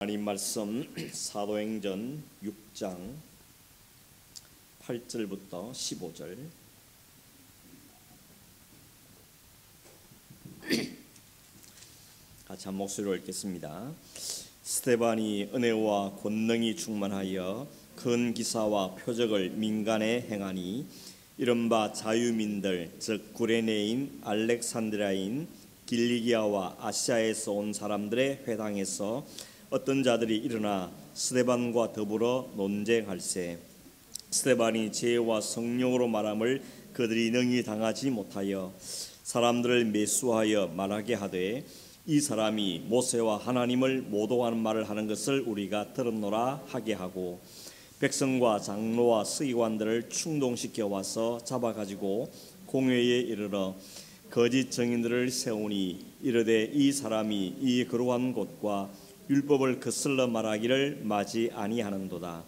하나님 말씀 사도행전 6장 8절부터 15절. 같이 한 목소리로 읽겠습니다. 스데반이 은혜와 권능이 충만하여 큰 기사와 표적을 민간에 행하니 이른바 자유민들 즉 구레네인, 알렉산드라인, 길리기아와 아시아에서 온 사람들의 회당에서 어떤 자들이 일어나 스데반과 더불어 논쟁할세. 스데반이 죄와 성령으로 말함을 그들이 능히 당하지 못하여 사람들을 매수하여 말하게 하되, 이 사람이 모세와 하나님을 모독하는 말을 하는 것을 우리가 들었노라 하게 하고, 백성과 장로와 서기관들을 충동시켜 와서 잡아가지고 공회에 이르러 거짓 증인들을 세우니 이르되, 이 사람이 이 거룩한 곳과 율법을 거슬러 말하기를 마지 아니하는도다.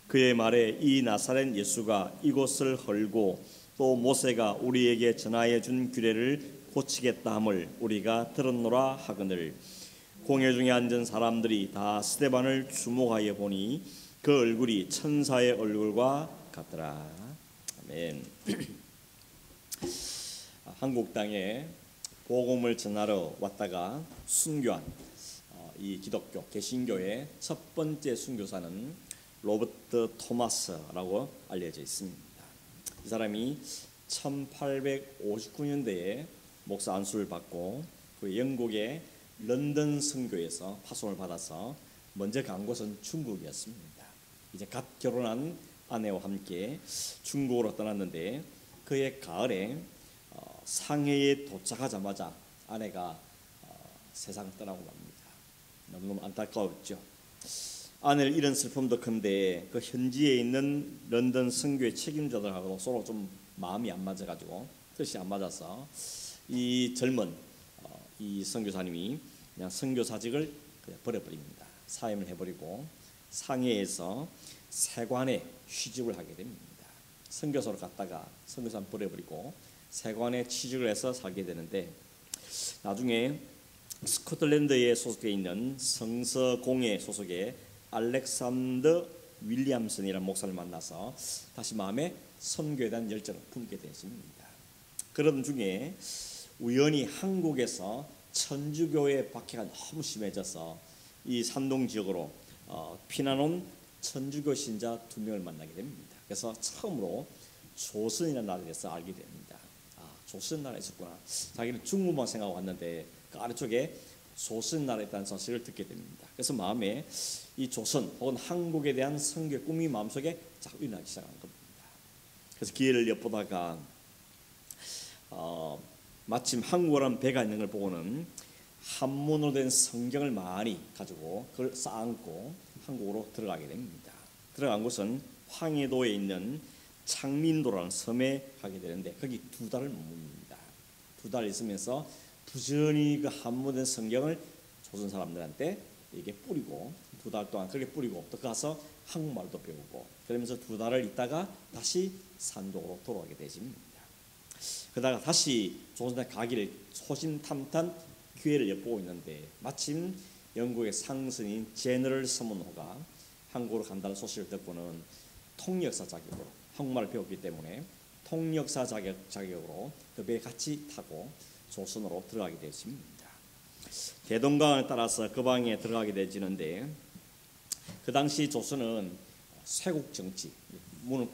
그의 말에 이 나사렛 예수가 이곳을 헐고 또 모세가 우리에게 전하여 준 규례를 고치겠다 함을 우리가 들었노라 하거늘, 공회 중에 앉은 사람들이 다 스데반을 주목하여 보니 그 얼굴이 천사의 얼굴과 같더라. 아멘. 한국 땅에 복음을 전하러 왔다가 순교한 이 기독교 개신교의 첫 번째 순교사는 로버트 토마스라고 알려져 있습니다. 이 사람이 1859년대에 목사 안수를 받고 그 영국의 런던 선교에서 파송을 받아서 먼저 간 곳은 중국이었습니다. 이제 갓 결혼한 아내와 함께 중국으로 떠났는데, 그의 가을에 상해에 도착하자마자 아내가 세상 떠나고 갑니다. 너무너무 안타까웠죠. 아내를 잃은 슬픔도 큰데 그 현지에 있는 런던 선교의 책임자들하고 서로 좀 마음이 안 맞아가지고, 뜻이 안 맞아서 이 젊은 이 선교사님이 그냥 선교사직을 그냥 버려버립니다. 사임을 해버리고 상해에서 세관에 취직을 하게 됩니다. 선교사로 갔다가 선교사 버려버리고 세관에 취직을 해서 살게 되는데, 나중에 스코틀랜드에 소속되어 있는 성서공회 소속의 알렉산더 윌리엄슨이라는 목사를 만나서 다시 마음에 선교에 대한 열정을 품게 되었습니다. 그런 중에 우연히 한국에서 천주교의 박해가 너무 심해져서 이 산동 지역으로 피난 온 천주교 신자 2명을 만나게 됩니다. 그래서 처음으로 조선이라는 나라에 대해서 알게 됩니다. 조선 나라에 있었구나. 자기는 중국만 생각하고 왔는데 그 아래쪽에 조선 나라에 있다는 사실을 듣게 됩니다. 그래서 마음에 이 조선 혹은 한국에 대한 선교의 꿈이 마음속에 자꾸 일어나기 시작한 겁니다. 그래서 기회를 엿보다가 마침 한국어라는 배가 있는 걸 보고는 한문으로 된 성경을 많이 가지고 그걸 쌓아안고 한국으로 들어가게 됩니다. 들어간 곳은 황해도에 있는 창민도라는 섬에 가게 되는데, 거기 2달을 머뭅니다. 2달 있으면서 부지런히 그 한문된 성경을 조선 사람들한테 이게 뿌리고, 2달 동안 그렇게 뿌리고 또 가서 한국말도 배우고, 그러면서 2달을 있다가 다시 산독으로 돌아오게 되십니다. 그러다가 다시 조선에 가기를 소심탐탄 기회를 엿보고 있는데, 마침 영국의 상선인 제너럴 서문호가 한국으로 간다는 소식을 듣고는 통역사 자격으로, 한국말을 배웠기 때문에 통역사 자격으로 그 배에 같이 타고 조선으로 들어가게 되었습니다. 대동강을 따라서 그 방에 들어가게 되지는데, 그 당시 조선은 쇄국 정치, 문을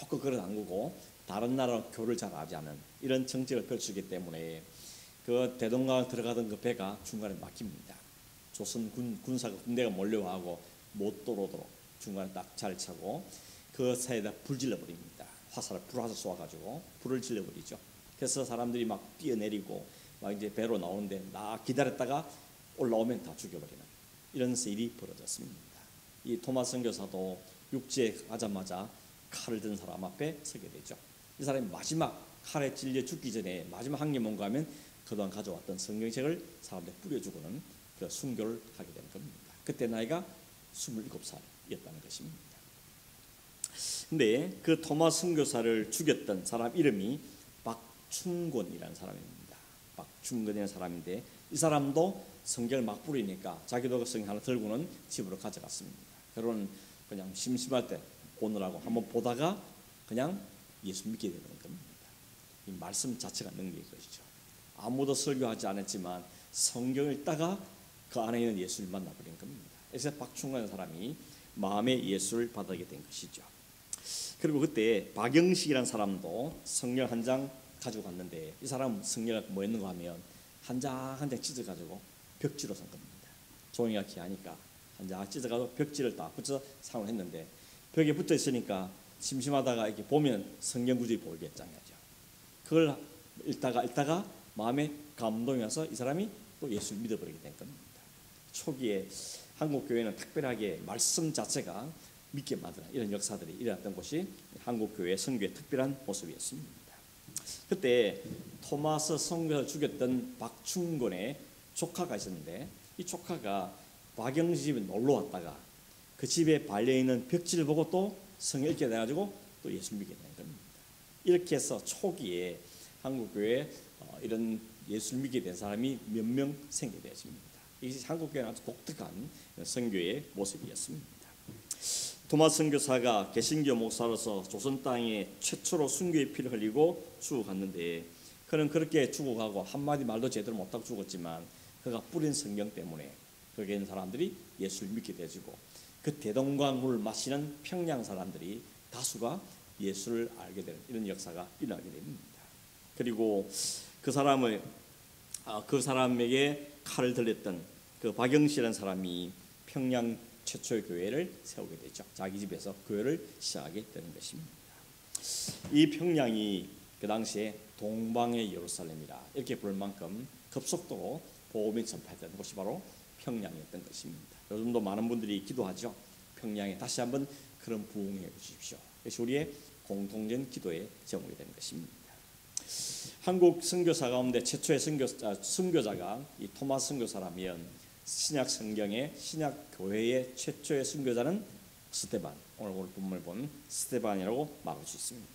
꼭 걸어 잠그고 다른 나라와 교류를 잘 하지 않은 이런 정책을 펼치기 때문에 그 대동강을 들어가던 그 배가 중간에 막힙니다. 조선 군대가 몰려와고 못 들어오도록 중간에 딱 잘 차고 그 사이에다 불 질러버립니다. 불화살 쏘아가지고 불을 질러버리죠. 그래서 사람들이 막 뛰어내리고 막 이제 배로 나오는데 기다렸다가 올라오면 다 죽여버리는 이런 일이 벌어졌습니다. 이 토마스 선교사도 육지에 가자마자 칼을 든 사람 앞에 서게 되죠. 이 사람이 마지막 칼에 찔려 죽기 전에 마지막 한 게 뭔가 하면 그동안 가져왔던 성경책을 사람들에 뿌려주고는 그 순교를 하게 되는 겁니다. 그때 나이가 27살이었다는 것입니다. 근데 그 토마스 선교사를 죽였던 사람 이름이 박충곤이라는 사람입니다. 박충곤이라는 사람인데, 이 사람도 성경을 막 뿌리니까 자기도 그 성경 하나 들고는 집으로 가져갔습니다. 그러는 그냥 심심할 때 보느라고 한번 보다가 그냥 예수 믿게 되는 겁니다. 이 말씀 자체가 능력인 것이죠. 아무도 설교하지 않았지만 성경을 읽다가 그 안에 있는 예수를 만나버린 겁니다. 그래서 박충관 사람이 마음의 예수를 받게 된 것이죠. 그리고 그때 박영식이라는 사람도 성경 한 장 가지고 갔는데 이 사람 성경을 뭐 했는가 하면 한 장 한 장 찢어가지고 벽지로 쓴 겁니다. 종이가 귀하니까 한 장 찢어가지고 벽지를 딱 붙여서 상을 했는데 벽에 붙어 있으니까 심심하다가 이렇게 보면 성경 구절이 보이겠잖아요. 그걸 읽다가 마음에 감동이 와서 이 사람이 또 예수를 믿어버리게 된 겁니다. 초기에 한국 교회는 특별하게 말씀 자체가 믿게 만드는 이런 역사들이 일어났던 곳이 한국 교회 선교의 특별한 모습이었습니다. 그때 토마스 선교사를 죽였던 박충곤의 조카가 있었는데 이 조카가 박영식 집에 놀러 왔다가 그 집에 발려 있는 벽지를 보고 또 성경 읽게 돼가지고 또 예수 믿게 된 겁니다. 이렇게 해서 초기에 한국 교회에 이런 예수를 믿게 된 사람이 몇 명 생기게 되었습니다. 이것이 한국 교회는 아주 독특한 선교의 모습이었습니다. 토마스 선교사가 개신교 목사로서 조선 땅에 최초로 순교의 피를 흘리고 죽어갔는데 그는 그렇게 죽어가고 한마디 말도 제대로 못하고 죽었지만 그가 뿌린 성경 때문에 거기에 있는 사람들이 예수를 믿게 되어지고 그 대동강물을 마시는 평양 사람들이 다수가 예수를 알게 되는 이런 역사가 일어나게 됩니다. 그리고 그 사람에게 칼을 들렸던 그 박영시라는 사람이 평양 최초의 교회를 세우게 되죠. 자기 집에서 교회를 시작하게 되는 것입니다. 이 평양이 그 당시에 동방의 예루살렘이라 이렇게 부를 만큼 급속도로 복음이 전파되는 곳이 바로 평양이었던 것입니다. 요즘도 많은 분들이 기도하죠. 평양에 다시 한번 그런 부흥해 주십시오. 그것이 우리의 공통된 기도의 제목이 되는 것입니다. 한국 선교사 가운데 최초의 선교자가 이 토마스 선교사라면 신약 성경의 신약 교회의 최초의 선교자는 스데반, 오늘 본문을 본 스데반이라고 말할 수 있습니다.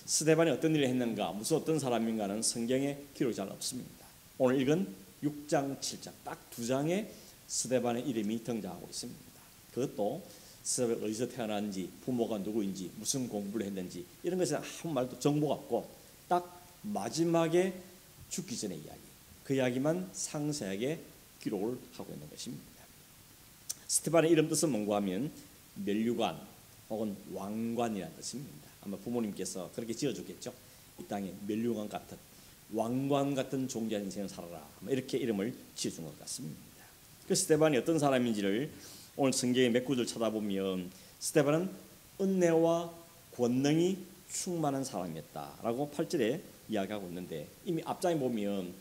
스데반이 어떤 일을 했는가, 무슨 어떤 사람인가는 성경에 기록이 잘 없습니다. 오늘 읽은 6장, 7장 딱 두 장에 스데반의 이름이 등장하고 있습니다. 그것도 스데반이 어디서 태어났는지, 부모가 누구인지, 무슨 공부를 했는지 이런 것에 아무 말도 정보가 없고 딱 마지막에 죽기 전의 이야기, 그 이야기만 상세하게 기록을 하고 있는 것입니다. 스데반의 이름 뜻은 뭔가 하면 면류관 혹은 왕관이라는 뜻입니다. 아마 부모님께서 그렇게 지어줬겠죠. 이 땅에 면류관 같은 왕관 같은 존귀한 인생을 살아라 이렇게 이름을 지어준 것 같습니다. 그 스데반이 어떤 사람인지를 오늘 성경의 몇 구절 쳐다보면 스데반은 은혜와 권능이 충만한 사람이었다라고 8절에 이야기하고 있는데 이미 앞장에 보면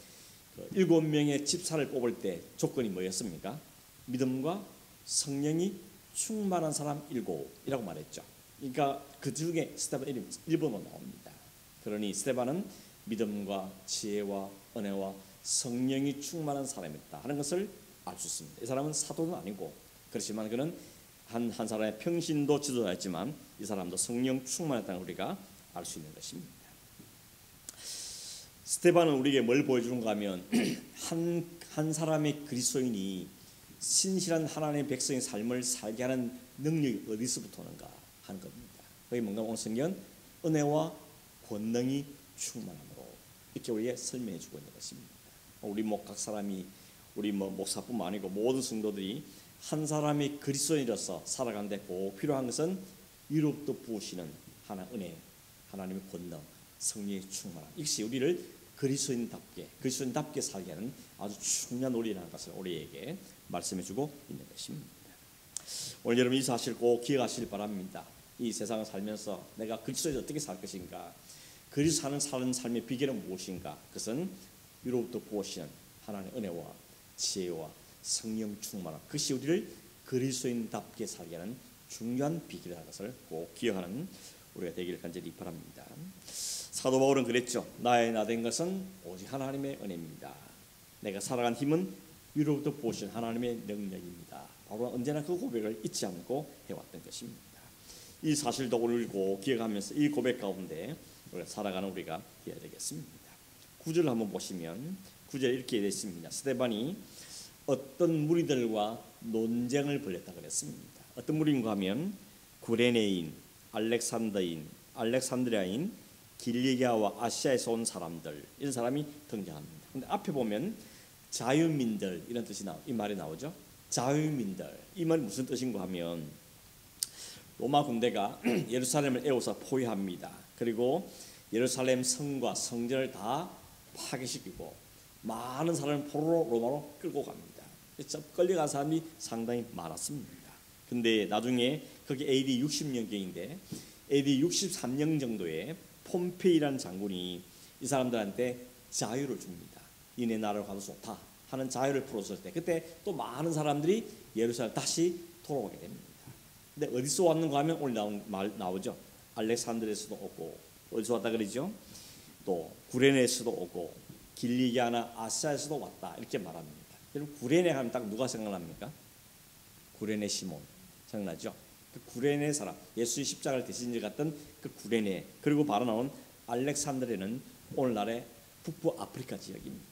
7명의 집사를 뽑을 때 조건이 뭐였습니까? 믿음과 성령이 충만한 사람 7이라고 말했죠. 그러니까 그 중에 스데반 이름이 1번으로 나옵니다. 그러니 스데반은 믿음과 지혜와 은혜와 성령이 충만한 사람이었다 하는 것을 알 수 있습니다. 이 사람은 사도는 아니고 그렇지만 그는 한 사람의 평신도 지도자였지만 이 사람도 성령 충만했다는 우리가 알 수 있는 것입니다. 스데반은 우리에게 뭘 보여주는가 하면 한 사람의 그리스도인이 신실한 하나님의 백성의 삶을 살게 하는 능력이 어디서부터 오는가 하는 겁니다. 그게 뭔가 오늘 성경은 은혜와 권능이 충만함으로 이렇게 우리에게 설명해 주고 있는 것입니다. 우리 각 사람이 우리 목사뿐만 아니고 모든 성도들이 한 사람이 그리스도인으로서 살아가는데 꼭 필요한 것은 위로부터 부으시는 은혜, 하나님의 권능, 성령의 충만함. 이것이 우리를 그리스도인답게 살게 하는 아주 중요한 원리라는 것을 우리에게 말씀해주고 있는 것입니다. 오늘 여러분 이 사실 꼭 기억하시길 바랍니다. 이 세상을 살면서 내가 그리스도에서 어떻게 살 것인가, 그리스도 사는 삶의 비결은 무엇인가? 그것은 위로부터 부으시는 하나님의 은혜와 지혜와 성령 충만함. 그것이 우리를 그리스도인답게 살게 하는 중요한 비결이라는 것을 꼭 기억하는 우리가 되기를 간절히 바랍니다. 사도 바울은 그랬죠. 나의 나된 것은 오직 하나님의 은혜입니다. 내가 살아간 힘은 위로부터 보신 하나님의 능력입니다. 바울은 언제나 그 고백을 잊지 않고 해왔던 것입니다. 이 사실도 오늘 읽고 기억하면서 이 고백 가운데 우리가 살아가는 우리가 되어야 되겠습니다. 9절을 한번 보시면 9절에 이렇게 되어 있습니다. 스데반이 어떤 무리들과 논쟁을 벌였다 그랬습니다. 어떤 무리인가 하면 구레네인, 알렉산드리아인, 길리기아와 아시아에서 온 사람들, 이런 사람이 등장합니다. 근데 앞에 보면 자유민들 이런 뜻이 이 말이 나오죠. 자유민들, 이 말이 무슨 뜻인가 하면 로마 군대가 예루살렘을 에워서 포위합니다. 그리고 예루살렘 성과 성전을 다 파괴시키고 많은 사람을 포로로 로마로 끌고 갑니다. 끌려간 사람이 상당히 많았습니다. 근데 나중에 그게 AD 60년경인데 AD 63년 정도에 폼페이라는 장군이 이 사람들한테 자유를 줍니다. 이네 나라를 가도 좋다 하는 자유를 풀었을 때 그때 또 많은 사람들이 예루살렘 다시 돌아오게 됩니다. 근데 어디서 왔는가 하면 오늘 나오죠. 알렉산드리아에서도 오고, 어디서 왔다 그러죠? 또 구레네에서도 오고, 길리기아나 아시아에서도 왔다 이렇게 말합니다. 여러분 구레네 하면 딱 누가 생각납니까? 구레네 시몬 생각나죠? 그 구레네 사람, 예수의 십자가를 대신 일 같던 그 구레네, 그리고 바로 나온 알렉산드리아는 오늘날의 북부 아프리카 지역입니다.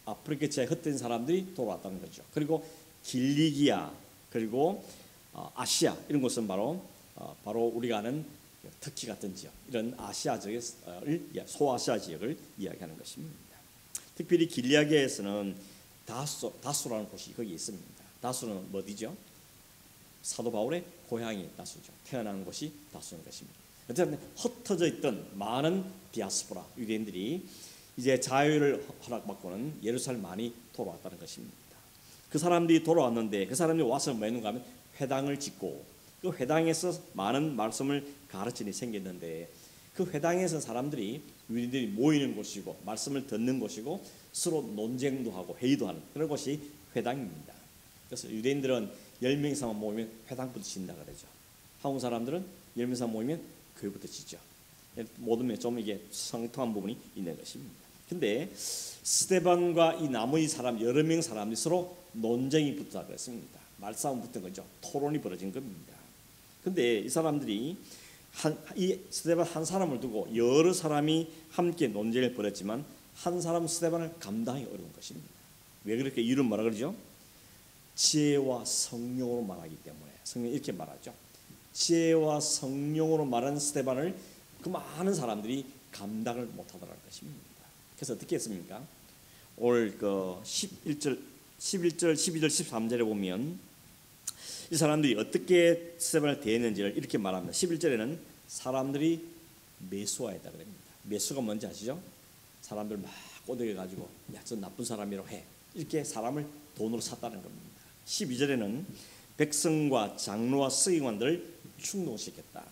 아프리카 지역에 흩어진 사람들이 돌아왔다는 거죠. 그리고 길리기아, 그리고 아시아 이런 곳은 바로 우리가 아는 터키 같은 지역, 이런 아시아 지역을 소아시아 지역을 이야기하는 것입니다. 특별히 길리기아에서는 다소라는 곳이 거기 있습니다. 다소는 어디죠? 사도 바울의 고향이 다소죠. 태어난 곳이 다소인 것입니다. 어쨌든 흩어져 있던 많은 디아스포라 유대인들이 이제 자유를 허락받고는 예루살렘 많이 돌아왔다는 것입니다. 그 사람들이 돌아왔는데 그 사람들이 와서 뭐 했는가 하면 회당을 짓고 그 회당에서 많은 말씀을 가르치는 일이 생겼는데 그 회당에서 사람들이 유대인들이 모이는 곳이고 말씀을 듣는 곳이고 서로 논쟁도 하고 회의도 하는 그런 곳이 회당입니다. 그래서 유대인들은 10명 이상 모이면 회당부터 짓는다 그러죠. 한국 사람들은 10명 이상 모이면 교회부터 짓죠. 모든 좀 이게 성통한 부분이 있는 것입니다. 근데 스데반과 이 나머지 사람 여러 명 사람들이 서로 논쟁이 붙었다 그랬습니다. 말싸움 붙은 거죠. 토론이 벌어진 겁니다. 근데 이 사람들이 이 스데반 한 사람을 두고 여러 사람이 함께 논쟁을 벌였지만 한 사람 스데반을 감당하기 어려운 것입니다. 왜 그렇게 이유는 뭐라 그러죠? 지혜와 성령으로 말하기 때문에. 성령이 이렇게 말하죠. 지혜와 성령으로 말하는 스데반을 그 많은 사람들이 감당을 못하더라는 것입니다. 그래서 어떻게 했습니까? 오늘 그 11절, 12절, 13절에 보면 이 사람들이 어떻게 스데반을 대했는지를 이렇게 말합니다. 11절에는 사람들이 매수하였다 그럽니다. 매수가 뭔지 아시죠? 사람들 막 꼬드겨가지고 야, 저 나쁜 사람이라고 해. 이렇게 사람을 돈으로 샀다는 겁니다. 12절에는 백성과 장로와 서기관들을 충동시켰다.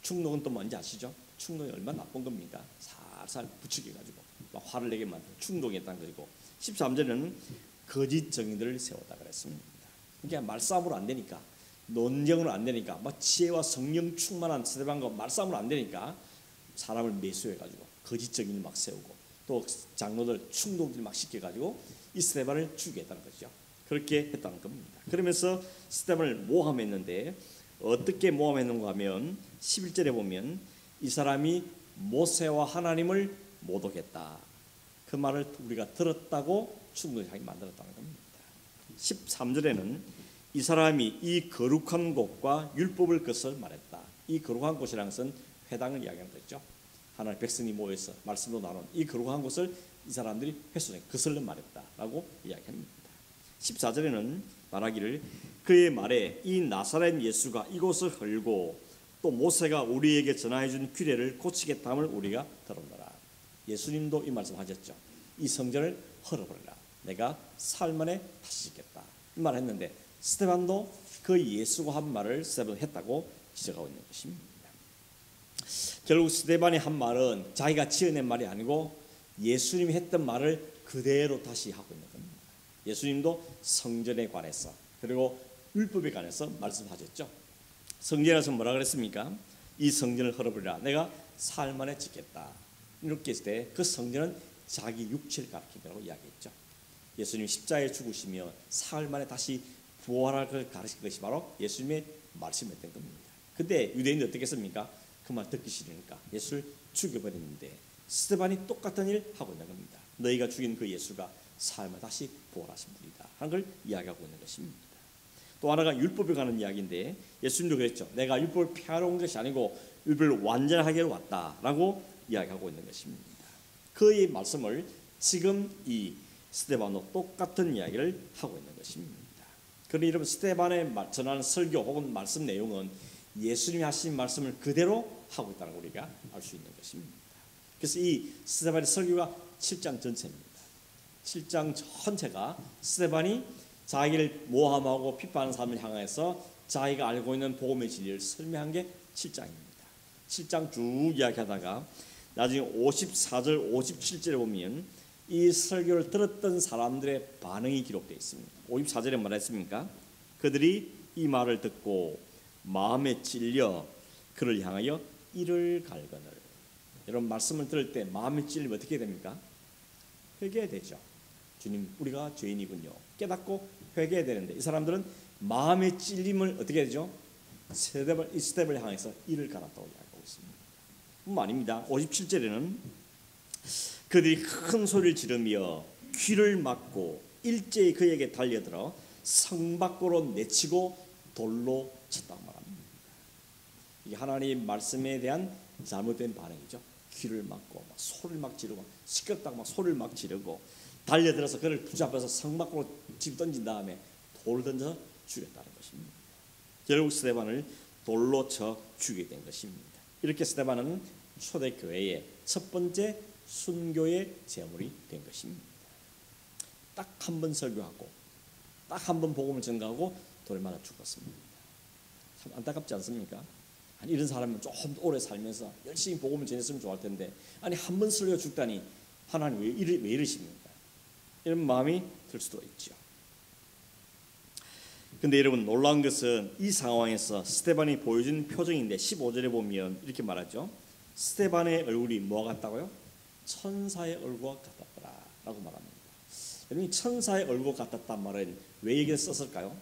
충동은 또 뭔지 아시죠? 충동이 얼마나 나쁜 겁니까? 살살 부추겨가지고 막 화를 내게 만든 충동했다는 것이고 13절에는 거짓 정의들을 세웠다 그랬습니다. 그러니까 말싸움으로 안 되니까 논쟁으로 안 되니까 막 지혜와 성령 충만한 스데반과 말싸움으로 안 되니까 사람을 매수해가지고 거짓 정의를 막 세우고 또 장로들 충동들 막 시켜가지고 이 스데반을 죽이겠다는 거죠. 그렇게 했다는 겁니다. 그러면서 스데반을 모함했는데 어떻게 모함했는가 하면 11절에 보면 이 사람이 모세와 하나님을 모독했다. 그 말을 우리가 들었다고 충동하게 만들었다는 겁니다. 13절에는 이 사람이 이 거룩한 곳과 율법을 것을 말했다. 이 거룩한 곳이라는 것은 회당을 이야기하는 거죠. 하나님 백성이 모여서 말씀도 나눈 이 거룩한 곳을 이 사람들이 훼손해 거슬러 말했다라고 이야기합니다. 14절에는 말하기를 그의 말에 이 나사렛 예수가 이곳을 헐고 또 모세가 우리에게 전하여 준 규례를 고치겠다함을 우리가 들었노라. 예수님도 이 말씀하셨죠. 이 성전을 헐어버리라. 내가 사흘 만에 다시 짓겠다. 이 말을 했는데 스데반도 그 예수가 한 말을 스데반이 했다고 지적하고 있는 것입니다. 결국 스데반이 한 말은 자기가 지어낸 말이 아니고 예수님이 했던 말을 그대로 다시 하고 있는 겁니다. 예수님도 성전에 관해서 그리고 율법에 관해서 말씀하셨죠. 성전에서 뭐라 그랬습니까? 이 성전을 헐어버리라. 내가 사흘 만에 짓겠다. 이렇게 했을 때 그 성전은 자기 육체를 가리킨다고 이야기했죠. 예수님이 십자가에 죽으시며 사흘 만에 다시 부활할 걸 가르친 것이 바로 예수님의 말씀이었던 겁니다. 근데 유대인들이 어떻게 했습니까? 그 말 듣기 싫으니까 예수를 죽여버렸는데 스데반이 똑같은 일 하고 있는 겁니다. 너희가 죽인 그 예수가 사흘 다시 부활하신 분이다 하는 걸 이야기하고 있는 것입니다. 또 하나가 율법에 관한 이야기인데 예수님도 그랬죠. 내가 율법을 폐하러 온 것이 아니고 율법을 완전하게 왔다라고 이야기하고 있는 것입니다. 그의 말씀을 지금 이 스데반도 똑같은 이야기를 하고 있는 것입니다. 그러니 여러분 스데반의 전하는 설교 혹은 말씀 내용은 예수님이 하신 말씀을 그대로 하고 있다는 걸 우리가 알 수 있는 것입니다. 그래서 이 스데반의 설교가 7장 전체입니다. 7장 전체가 스데반이 자기를 모함하고 비판하는 사람을 향해서 자기가 알고 있는 복음의 진리를 설명한 게 7장입니다. 7장 쭉 이야기하다가 나중에 54절 57절에 보면 이 설교를 들었던 사람들의 반응이 기록되어 있습니다. 54절에 말했습니까? 그들이 이 말을 듣고 마음에 찔려 그를 향하여 이를 갈거늘. 여러분 말씀을 들을 때 마음에 찔리면 어떻게 됩니까? 회개되죠. 주님 우리가 죄인이군요. 깨닫고 회개해야 되는데 이 사람들은 마음의 찔림을 어떻게 되죠? 이 스텝을 향해서 이를 갈았다고 이야기하고 있습니다. 뿐만 아닙니다. 57절에는 그들이 큰 소리를 지르며 귀를 막고 일제히 그에게 달려들어 성 밖으로 내치고 돌로 쳤다고 말합니다. 이게 하나님 말씀에 대한 잘못된 반응이죠. 귀를 막고 막 소리를 막 지르고 시끄럽다고 막 소리를 막 지르고 달려들어서 그를 붙잡아서 성 밖으로 집 던진 다음에 돌을 던져 죽였다는 것입니다. 결국 스데반을 돌로 쳐 죽이게 된 것입니다. 이렇게 스데반은 초대교회의 첫 번째 순교의 제물이 된 것입니다. 딱 한 번 설교하고 딱 한 번 복음을 전가하고 돌에 맞아 죽었습니다. 참 안타깝지 않습니까? 아니 이런 사람은 좀 오래 살면서 열심히 복음을 전했으면 좋을 텐데 아니 한 번 설교 죽다니 하나님 왜 이러십니까? 이런 마음이 들 수도 있죠. 근데 여러분 놀라운 것은 이 상황에서 스데반이 보여준 표정인데 15절에 보면 이렇게 말하죠. 스데반의 얼굴이 뭐가 같다고요? 천사의 얼굴과 같았더라 라고 말합니다. 여러분 천사의 얼굴 같았단 말은 왜 이게 썼을까요?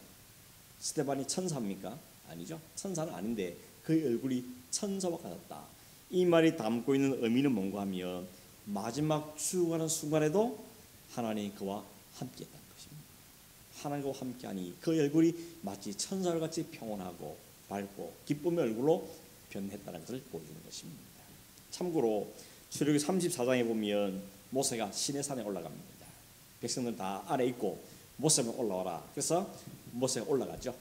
스데반이 천사입니까? 아니죠. 천사는 아닌데 그의 얼굴이 천사와 같았다. 이 말이 담고 있는 의미는 뭔가 하면 마지막 죽어가는 순간에도 하나님이 그와 함께했다는 것입니다. 하나님과 함께하니 그 얼굴이 마치 천사와 같이 평온하고 밝고 기쁨의 얼굴로 변했다는 것을 보여주는 것입니다. 참고로 출애굽기 34장에 보면 모세가 시내산에 올라갑니다. 백성들 다 아래 있고 모세만 올라와라. 그래서 모세가 올라가죠.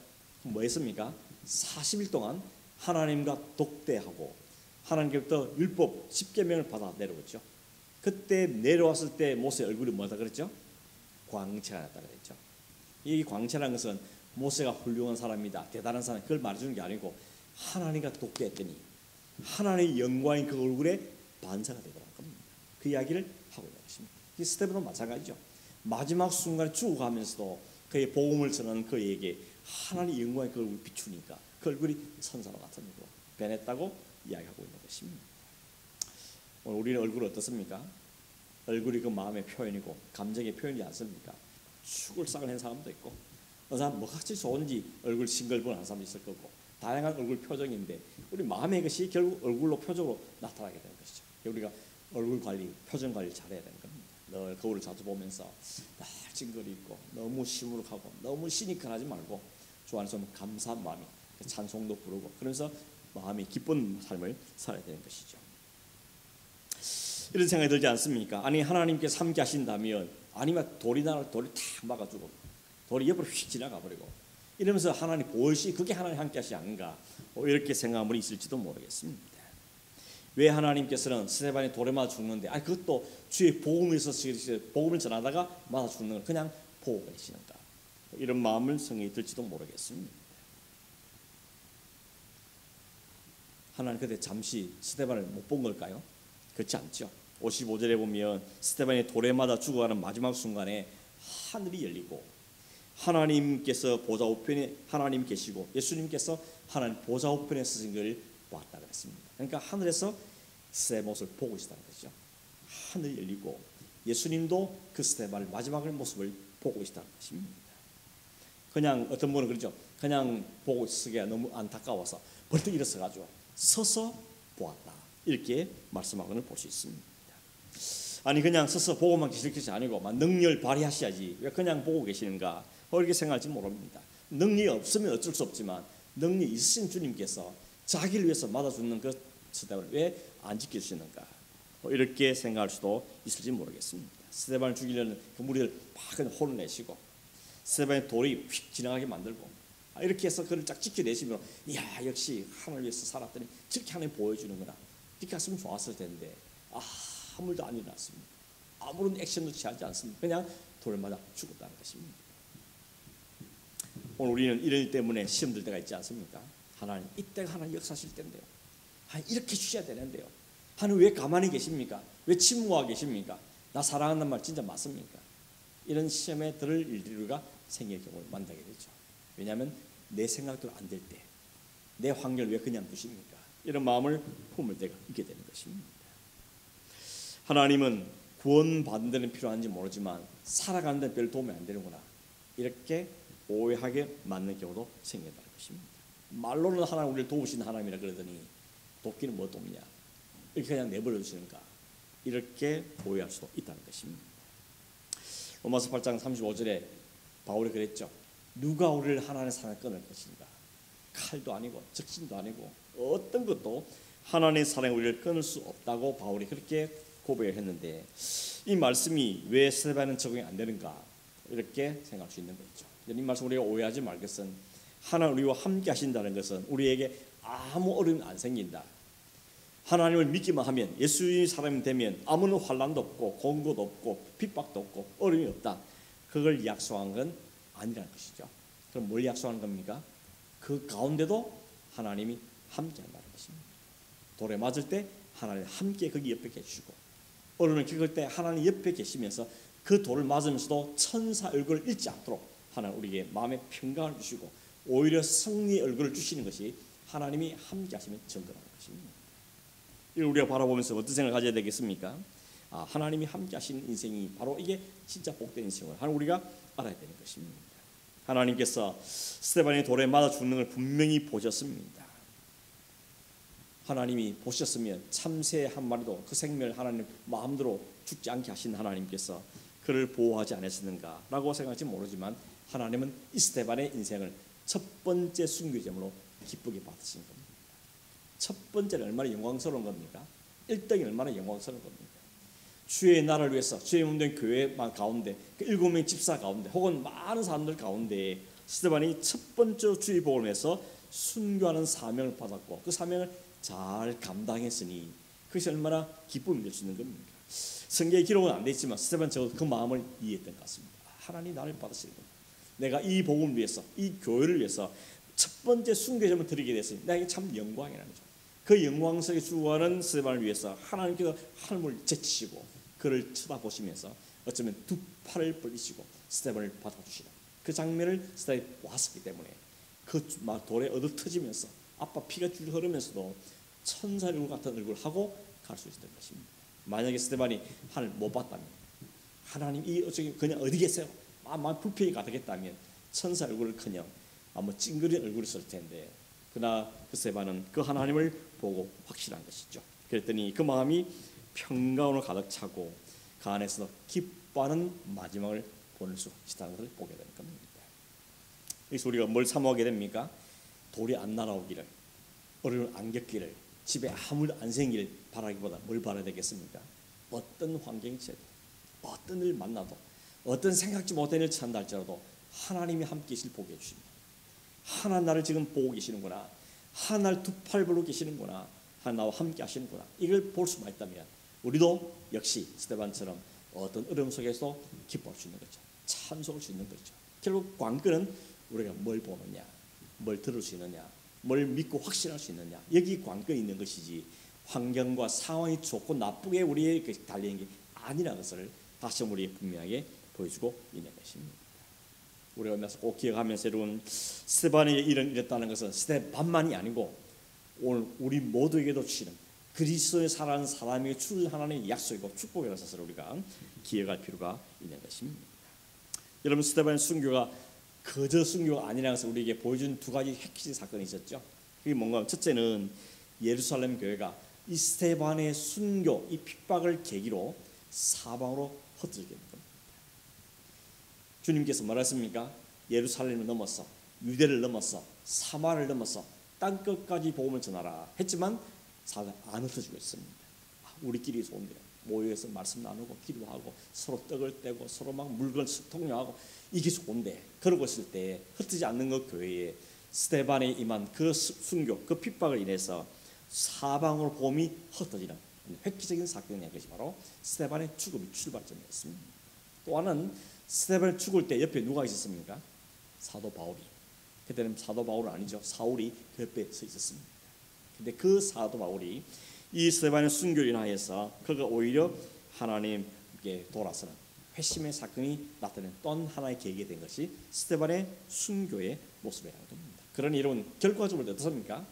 뭐 했습니까? 40일 동안 하나님과 독대하고 하나님께부터 율법 10계명을 받아 내려오죠. 그때 내려왔을 때 모세의 얼굴이 뭐다 그랬죠? 광채가 났다 그랬죠. 이 광채라는 것은 모세가 훌륭한 사람이다, 대단한 사람 그걸 말해주는 게 아니고 하나님과 독대했더니 하나님의 영광이 그 얼굴에 반사가 되더라는 겁니다. 그 이야기를 하고 있는 것입니다. 이 스데반도 마찬가지죠. 마지막 순간에 죽어가면서도 그의 복음을 전하는 그에게 하나님의 영광이 그 얼굴을 비추니까 그 얼굴이 천사와 같은 얼굴로 변했다고 이야기하고 있는 것입니다. 오늘 우리는 얼굴이 어떻습니까? 얼굴이 그 마음의 표현이고 감정의 표현이지 않습니까? 죽을 싹을 낸 사람도 있고 어느 사람 뭐같이 좋은지 얼굴 싱글벙글한 사람도 있을 거고 다양한 얼굴 표정인데 우리 마음의 것이 결국 얼굴로 표정으로 나타나게 되는 것이죠. 우리가 얼굴 관리, 표정 관리 잘해야 되는 겁니다. 늘 거울을 자주 보면서 날 찡그리 있고 너무 시무룩하고 너무 시니컬하지 말고 주 안에서 감사한 마음이 찬송도 부르고 그러면서 마음이 기쁜 삶을 살아야 되는 것이죠. 이런 생각이 들지 않습니까? 아니 하나님께서 함께 하신다면 아니면 돌이 탁 막아주고 돌이 옆으로 휙 지나가 버리고 이러면서 하나님 보시 그게 하나님 함께 하시 아닌가 이렇게 생각한 분이 있을지도 모르겠습니다. 왜 하나님께서는 스데반이 돌에 맞아 죽는데 아니 그것도 주의 복음에서 복음을 전하다가 맞아 죽는 걸 그냥 보고 계시는가 이런 마음을 생각이 들지도 모르겠습니다. 하나님 그때 잠시 스데반을 못 본 걸까요? 그렇지 않죠. 55절에 보면 스데반이 돌에 맞아 죽어가는 마지막 순간에 하늘이 열리고 하나님께서 보좌 우편에 하나님 계시고 예수님께서 하나님 보좌 우편에 서신 걸 보았다 그랬습니다. 그러니까 하늘에서 스데반의 모습을 보고 있다는 것이죠. 하늘이 열리고 예수님도 그 스데반의 마지막 모습을 보고 있다는 것입니다. 그냥 어떤 분은 그러죠. 그냥 보고 있으기가 너무 안타까워서 벌떡 일어서가지고 서서 보았다. 이렇게 말씀하고는 볼 수 있습니다. 아니 그냥 서서 보고만 계실 것이 아니고 능력을 발휘하셔야지 왜 그냥 보고 계시는가 그렇게 생각할지 모릅니다. 능력이 없으면 어쩔 수 없지만 능력이 있으신 주님께서 자기를 위해서 맞아주는 그 스테반을 왜 안 지켜주시는가 이렇게 생각할 수도 있을지 모르겠습니다. 스테반을 죽이려는 그 무리를 막 그냥 혼내시고 스테반의 돌이 휙 지나가게 만들고 이렇게 해서 그를 쫙 지켜내시면 이야 역시 하나님을 위해서 살았더니 저렇게 하나님 보여주는구나 이렇게 했으면 좋았을 텐데 아무 일도 안 일어났습니다. 아무런 액션도 취하지 않습니다. 그냥 돌을 맞아 죽었다는 것입니다. 오늘 우리는 이런 일 때문에 시험 들 때가 있지 않습니까? 하나님 이때가 하나님 역사하실 텐데요. 이렇게 주셔야 되는데요. 하나님 왜 가만히 계십니까? 왜 침묵하고 계십니까? 나 사랑한다는 말 진짜 맞습니까? 이런 시험에 들을 일들과 생길 경우를 만나게 되죠. 왜냐하면 내 생각대로 안 될 때 내 환경을 왜 그냥 두십니까? 이런 마음을 품을 때가 있게 되는 것입니다. 하나님은 구원받는 데는 필요한지 모르지만 살아가는 데는 별 도움이 안 되는구나 이렇게 오해하게 맞는 경우도 생긴다는 것입니다. 말로는 하나님 우리를 도우시는 하나님이라 그러더니 돕기는 뭐 돕냐 이렇게 그냥 내버려 두시는가 이렇게 오해할 수도 있다는 것입니다. 로마서 8장 35절에 바울이 그랬죠. 누가 우리를 하나님의 사랑을 끊을 것인가? 칼도 아니고 적신도 아니고 어떤 것도 하나님의 사랑이 우리를 끊을 수 없다고 바울이 그렇게 고백을 했는데 이 말씀이 왜 스테반은 적용이 안 되는가 이렇게 생각할 수 있는 거죠. 이 말씀 우리가 오해하지 말 것은 하나님 우리와 함께 하신다는 것은 우리에게 아무 어려움이 안 생긴다. 하나님을 믿기만 하면 예수의 사람이 되면 아무런 환난도 없고 공고도 없고 핍박도 없고 어려움이 없다. 그걸 약속한 건 아니라는 것이죠. 그럼 뭘 약속하는 겁니까? 그 가운데도 하나님이 함께 한다는 것입니다. 돌에 맞을 때 하나님 함께 거기 옆에 계시고 어려움을 겪을 때 하나님 옆에 계시면서 그 돌을 맞으면서도 천사 얼굴을 잃지 않도록 하나님 우리에게 마음의 평강을 주시고 오히려 승리의 얼굴을 주시는 것이 하나님이 함께 하시면 증거라는 것입니다. 이걸 우리가 바라보면서 어떤 생각을 가져야 되겠습니까? 하나님이 함께 하시는 인생이 바로 이게 진짜 복된 인생을 하는 우리가 알아야 되는 것입니다. 하나님께서 스테반이 돌에 맞아 죽는 걸 분명히 보셨습니다. 하나님이 보셨으면 참새 한 마리도 그 생명을 하나님 마음대로 죽지 않게 하신 하나님께서 그를 보호하지 않았었는가 라고 생각할지 모르지만 하나님은 이 스테반의 인생을 첫 번째 순교제물로 기쁘게 받으신 겁니다. 첫 번째는 얼마나 영광스러운 겁니까? 1등이 얼마나 영광스러운 겁니까? 주의 나라를 위해서 주의 몸된 교회 가운데 그 7명 집사 가운데 혹은 많은 사람들 가운데 스테반이 첫 번째 주의 복음을 위해서 순교하는 사명을 받았고 그 사명을 잘 감당했으니 그것이 얼마나 기쁨이 될 수 있는 겁니까? 성경에 기록은 안 돼 있지만 스테반 적어도 그 마음을 이해했던 것 같습니다. 하나님 나를 받으시는구나. 내가 이 복음을 위해서 이 교회를 위해서 첫 번째 순교제물을 드리게 됐으니 나에게 참 영광이라는 거죠. 그 영광 속에 주어가는 스테반을 위해서 하나님께서 하늘을 제치시고 그를 쳐다보시면서 어쩌면 두 팔을 벌리시고 스테반을 받아주시는 그 장면을 스테반이 왔었기 때문에 그 돌에 얻어터지면서 아빠 피가 줄 흐르면서도 천사 얼굴 같은 얼굴을 하고 갈 수 있었던 것입니다. 만약에 스테반이 하늘 못 봤다면 하나님 이 어쩌기 그냥 어디 계세요? 불평이 가득했다면 천사 얼굴을커녕 아마 찡그린 얼굴을 쓸 텐데 그러나 그 스테반은 그 하나님을 보고 확실한 것이죠. 그랬더니 그 마음이 평강으로 가득 차고 그 안에서 기뻐하는 마지막을 보낼 수 있다는 것을 보게 되는 겁니다. 그래서 우리가 뭘 사모하게 됩니까? 돌이 안 날아오기를, 어려움을 안 겪기를, 집에 아무 일 안 생기를 바라기보다 뭘 바라야 되겠습니까? 어떤 환경이 있어도, 어떤 일 만나도, 어떤 생각지 못한 일을 찬다 할지라도 하나님이 함께 계실 보게 해주십니다. 하나님 나를 지금 보고 계시는구나. 하나님 나를 두 팔 벌고 계시는구나. 하나님 나와 함께 하시는구나. 이걸 볼 수만 있다면 우리도 역시 스테반처럼 어떤 어려움 속에서 기뻐할 수 있는 거죠. 찬송할 수 있는 거죠. 결국 관건은 우리가 뭘 보느냐, 뭘 들을 수 있느냐, 뭘 믿고 확신할 수 있느냐, 여기 관건이 있는 것이지 환경과 상황이 좋고 나쁘게 우리에게 달리는 게 아니라는 것을 다시 한번 우리에게 분명하게 보여주고 있는 것입니다. 우리가 오면서 꼭 기억하면서 여러분 스테반의 일은 이랬다는 것은 스테반만이 아니고 오늘 우리 모두에게도 주시는 그리스도의 살아가는 사람에게 줄 하나님의 약속이고 축복이라는 것을 우리가 기억할 필요가 있는 것입니다. 여러분 스테반의 순교가 거저 순교가 아니라는 것을 우리에게 보여준 두 가지 핵심 사건이 있었죠. 그게 뭔가 하면 첫째는 예루살렘 교회가 이 스테반의 순교, 이 핍박을 계기로 사방으로 흩어지게 되는 겁니다. 주님께서 뭐랬습니까? 예루살렘을 넘어서 유대를 넘어서 사마를 넘어서 땅끝까지 복음을 전하라 했지만 사람들 안 흩어지고 있습니다. 우리끼리 좋은데요. 모여서 말씀 나누고 기도하고 서로 떡을 떼고 서로 막 물건 통용하고 이게 좋은데, 그러고 있을 때 흩어지지 않는 그 교회에 스데반에 임한 그 순교, 그 핍박을 인해서 사방으로 복음이 흩어지는 획기적인 사건이 것이 바로 스데반의 죽음이 출발점이었습니다. 또 하나는 스데반이 죽을 때 옆에 누가 있었습니까? 사도 바울이. 그때는 사도 바울은 아니죠. 사울이 그 옆에 서 있었습니다. 근데 그 사도 바울이 이 스데반의 순교로 인하여서 그가 오히려 하나님께 돌아서는 회심의 사건이 나타낸 또 하나의 계기가 된 것이 스데반의 순교의 모습이라는 겁니다. 그러니 여러분, 결과적으로 어떻습니까?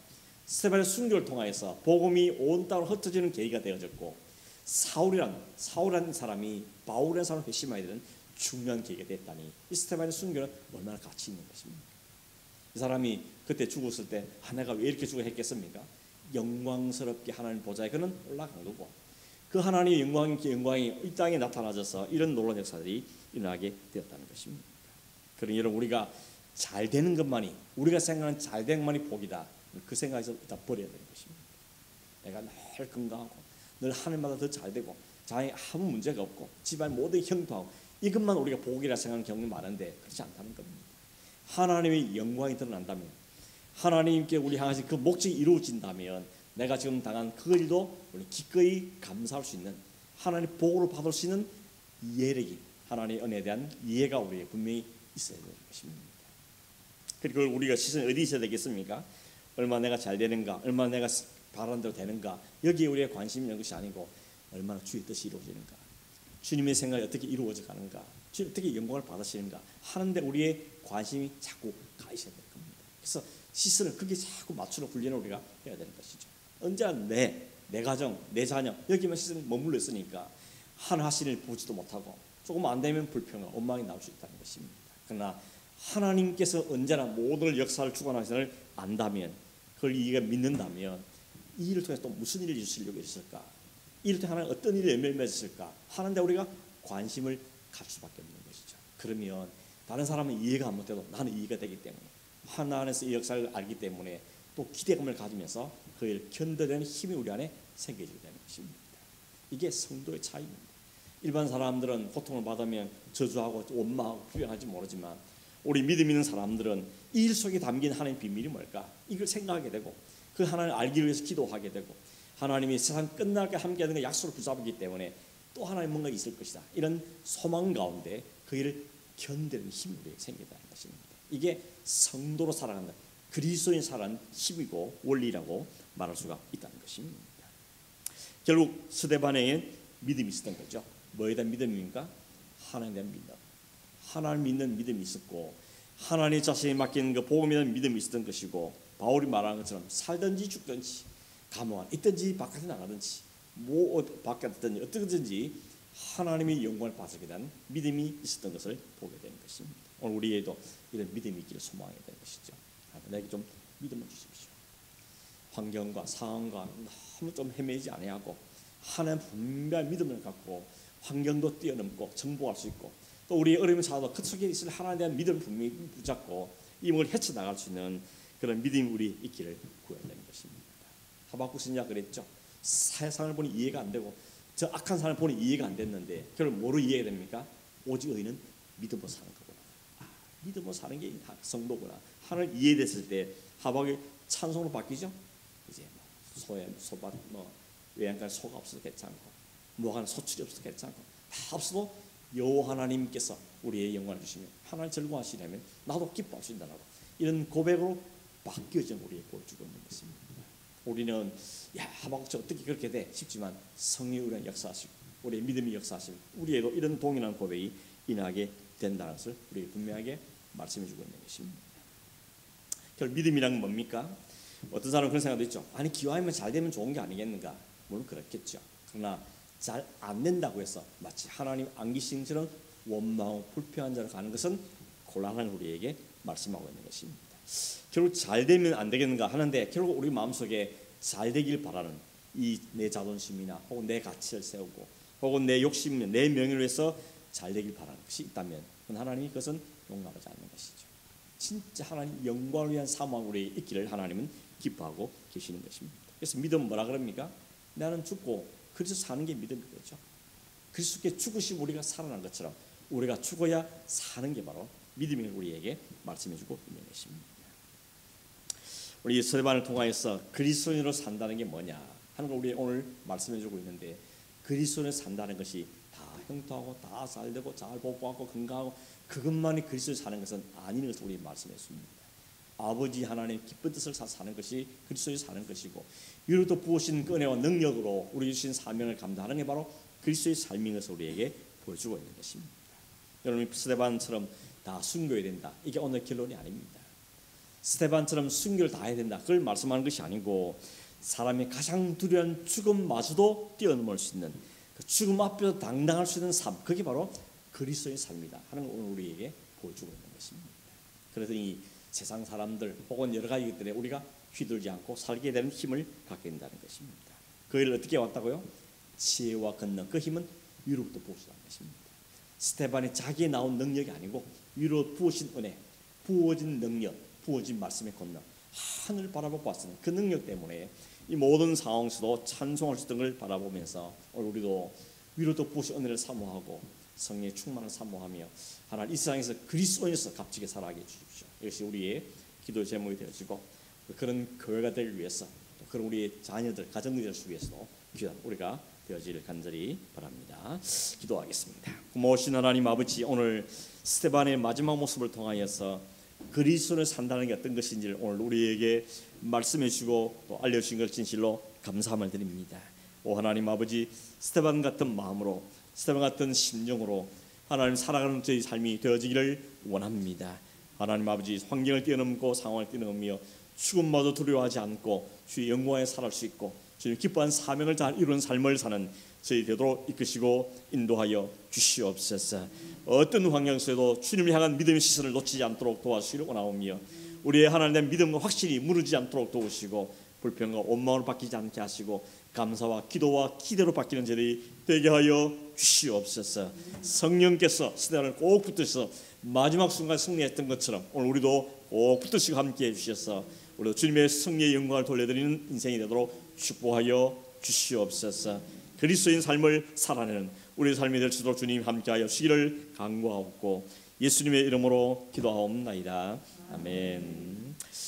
스데반의 순교를 통하여서 복음이 온 땅으로 흩어지는 계기가 되어졌고, 사울이라는 사람이 바울이라는 사람을 회심하게 되는 중요한 계기가 됐다니, 이 스데반의 순교는 얼마나 가치 있는 것입니까? 이 사람이 그때 죽었을 때 내가 왜 이렇게 죽어 했겠습니까? 영광스럽게 하나님 보좌에 그는 올라간 거고, 그 하나님의 영광이 이 땅에 나타나져서 이런 놀라운 역사들이 일어나게 되었다는 것입니다. 그러니 여러분, 우리가 잘 되는 것만이, 우리가 생각하는 잘 되는 것만이 복이다, 그 생각에서 일단 버려야 되는 것입니다. 내가 늘 건강하고 늘 하늘마다 더 잘 되고 장에 아무 문제가 없고 집안 모든 형통하고 이것만 우리가 복이라 생각하는 경우가 많은데 그렇지 않다는 겁니다. 하나님의 영광이 드러난다면, 하나님께 우리 향하신 그 목적이 이루어진다면 내가 지금 당한 그 일도 우리 기꺼이 감사할 수 있는, 하나님 복으로 받을 수 있는 이해력이, 하나님의 은혜에 대한 이해가 우리에게 분명히 있어야 되는 것입니다. 그리고 우리가 시선이 어디 있어야 되겠습니까? 얼마나 내가 잘 되는가, 얼마나 내가 바라는 대로 되는가, 여기에 우리의 관심이 있는 것이 아니고 얼마나 주의 뜻이 이루어지는가, 주님의 생각이 어떻게 이루어져 가는가, 주님 어떻게 영광을 받으시는가 하는데 우리의 관심이 자꾸 가 있어야 될 겁니다. 그래서 시선을 그게 자꾸 맞추는 훈련을 우리가 해야 되는 것이죠. 언제나 내 가정, 내 자녀 여기만 시선이 머물러 있으니까 하나님을 보지도 못하고 조금 안 되면 불평과 원망이 나올 수 있다는 것입니다. 그러나 하나님께서 언제나 모든 역사를 주관하시는 안다면, 그걸 이가 믿는다면 이 일을 통해서 또 무슨 일을 주시려고 했을까, 이 일을 통해 하나님 어떤 일을 열매를 맺었을까 하는데 우리가 관심을 갖을 수밖에 없는 것이죠. 그러면 다른 사람은 이해가 안 돼도 나는 이해가 되기 때문에, 하나 안에서 이 역사를 알기 때문에 또 기대감을 가지면서 그 일을 견뎌내는 힘이 우리 안에 생기게 되는 것입니다. 이게 성도의 차이입니다. 일반 사람들은 고통을 받으면 저주하고 원망하고 불평할지 모르지만, 우리 믿음 있는 사람들은 이 일 속에 담긴 하나님의 비밀이 뭘까, 이걸 생각하게 되고 그 하나님을 알기 위해서 기도하게 되고, 하나님이 세상 끝날 때 함께하는 그 약속을 붙잡기 때문에 또 하나님 뭔가 있을 것이다, 이런 소망 가운데 그 일을 견디는 힘이 우리에게 생긴다는 것입니다. 이게 성도로 살아간다, 그리스도인 살아가는 힘이고 원리라고 말할 수가 있다는 것입니다. 결국 스데반에게 믿음이 있었던 거죠. 뭐에 대한 믿음입니까? 하나님에 대한 믿음. 하나님 믿는 믿음이 있었고, 하나님 자신이 맡기는 그 복음에 대한 믿음이 있었던 것이고, 바울이 말하는 것처럼 살든지 죽든지 감옥 안에 있든지 바깥에 나가든지 바깥에 있든지 어떻게든지 하나님의 영광을 받게 된 믿음이 있었던 것을 보게 되는 것입니다. 오늘 우리에도 이런 믿음이 있기를 소망하게 되는 것이죠. 내게 좀 믿음을 주십시오. 환경과 상황과 너무 좀 헤매지 아니하고 하나님 분명한 믿음을 갖고 환경도 뛰어넘고 정복할 수 있고, 또 우리의 어려움을 찾아도 그 속에 있을 하나님에 대한 믿음을 분명히 붙잡고 이 몸을 헤쳐나갈 수 있는 그런 믿음이 우리 있기를 구해야 되는 것입니다. 하박국 선지자가 그랬죠. 세상을 보니 이해가 안 되고 저 악한 사람을 보니 이해가 안 됐는데 결국 뭐로 이해가 됩니까? 오직 의인은 믿음으로 사는 거구나. 믿음으로 사는 게 성도구나. 하나님 이해됐을 때 하박국이 찬송으로 바뀌죠. 이제 소밭 외양간 소가 없어도 괜찮고 뭐가 소출이 없어도 괜찮고 다 없어도 여호와 하나님께서 우리의 영광을 주시면 하나님 즐거워하시려면 나도 기뻐할 수 있다라고 이런 고백으로 바뀌어진 우리의 보여주고 있는 것입니다. 우리는 하박국 어떻게 그렇게 돼 싶지만 성령이 우리는 역사하시고 우리의 믿음이 역사하시고 우리에도 이런 동일한 고백이 인하게 된다는 것을 우리에게 분명하게 말씀해주고 있는 것입니다. 결국 믿음이란 건 뭡니까? 어떤 사람은 그런 생각도 있죠. 아니 기왕이면 잘 되면 좋은 게 아니겠는가? 물론 그렇겠죠. 그러나 잘 안 된다고 해서 마치 하나님 안 계신처럼 원망하고 불평한 자로 가는 것은 곤란한 우리에게 말씀하고 있는 것입니다. 결국 잘 되면 안 되겠는가 하는데 결국 우리 마음속에 잘 되길 바라는 이 내 자존심이나 혹은 내 가치를 세우고 혹은 내 욕심, 내 명예를 위해서 잘 되길 바라는 것이 있다면 하나님이 그것은 용납하지 않는 것이죠. 진짜 하나님 영광을 위한 사모함 우리에 있기를 하나님은 기뻐하고 계시는 것입니다. 그래서 믿음은 뭐라 그럽니까? 나는 죽고 그리스도 사는 게 믿음인 거죠. 그리스도께 죽으시고 우리가 살아난 것처럼 우리가 죽어야 사는 게 바로 믿음을 우리에게 말씀해주고 있는 것입니다. 우리 스데반을 통하여서 그리스도인으로 산다는 게 뭐냐 하는 걸 우리 오늘 말씀해주고 있는데, 그리스도인으로 산다는 것이 다 형통하고 다 잘되고 잘 복받고 건강하고 그것만이 그리스도인 사는 것은 아닌 것을 우리 말씀했습니다. 아버지 하나님의 기쁜 뜻을 사는 것이 그리스도인 사는 것이고, 위로부터 부으신 은혜와 능력으로 우리 주신 사명을 감당하는 게 바로 그리스도의 삶인 것을 우리에게 보여주고 있는 것입니다. 여러분, 스데반처럼 다 순교해야 된다, 이게 오늘 결론이 아닙니다. 스데반처럼 순교를 다 해야 된다, 그걸 말씀하는 것이 아니고, 사람이 가장 두려운 죽음마저도 뛰어넘을 수 있는 그 죽음 앞에서 당당할 수 있는 삶, 그게 바로 그리스도의 삶이다 하는 걸 오늘 우리에게 보여주고 있는 것입니다. 그래서 이 세상 사람들 혹은 여러 가지 것들에 우리가 휘둘지 않고 살게 되는 힘을 갖게 된다는 것입니다. 그 일을 어떻게 왔다고요? 지혜와 권능, 그 힘은 위로부터 부으시다는 것입니다. 스데반이 자기에 나온 능력이 아니고 위로 부으신 은혜, 부어진 능력, 부어진 말씀의 권능, 하늘을 바라보고 봤으니 그 능력 때문에 이 모든 상황에서도 찬송할 수 있는 걸 바라보면서 오늘 우리도 위로부터 부으신 은혜를 사모하고 성령의 충만을 사모하며 하나님 이 세상에서 그리스도인으로서 값지게 살아가게 해주십시오. 이것이 우리의 기도 제목이 되어지고, 그런 교회가 되기 위해서, 또 그런 우리의 자녀들, 가정들이 될 수 위해서도 귀한 우리가 되어지를 간절히 바랍니다. 기도하겠습니다. 고마우신 하나님 아버지, 오늘 스데반의 마지막 모습을 통하여서 그리스도를 산다는 게 어떤 것인지를 오늘 우리에게 말씀해 주시고 또 알려주신 것 진실로 감사함을 드립니다. 오 하나님 아버지, 스데반 같은 마음으로, 스데반 같은 심정으로 하나님 살아가는 저희 삶이 되어지기를 원합니다. 하나님 아버지, 환경을 뛰어넘고 상황을 뛰어넘으며 죽음마저 두려워하지 않고 주의 영광에 살아갈 수 있고 주님 기뻐한 사명을 잘 이루는 삶을 사는 저희 되도록 이끄시고 인도하여 주시옵소서. 어떤 환경 속에도 주님을 향한 믿음의 시선을 놓치지 않도록 도와주시기를 원하오며, 우리의 하나님의 믿음과 확실히 무너지지 않도록 도우시고 불평과 원망으로 바뀌지 않게 하시고 감사와 기도와 기대로 바뀌는 저희들이 되게 하여 주시옵소서. 성령께서 스데반을 꼭 붙드셔서 마지막 순간 승리했던 것처럼 오늘 우리도 꼭 붙드시고 함께해 주셔서 우리도 주님의 승리의 영광을 돌려드리는 인생이 되도록 축복하여 주시옵소서. 그리스도인 삶을 살아내는 우리의 삶이 될 수 있도록 주님 함께하여 주시기를 간구하옵고 예수님의 이름으로 기도하옵나이다. 아멘.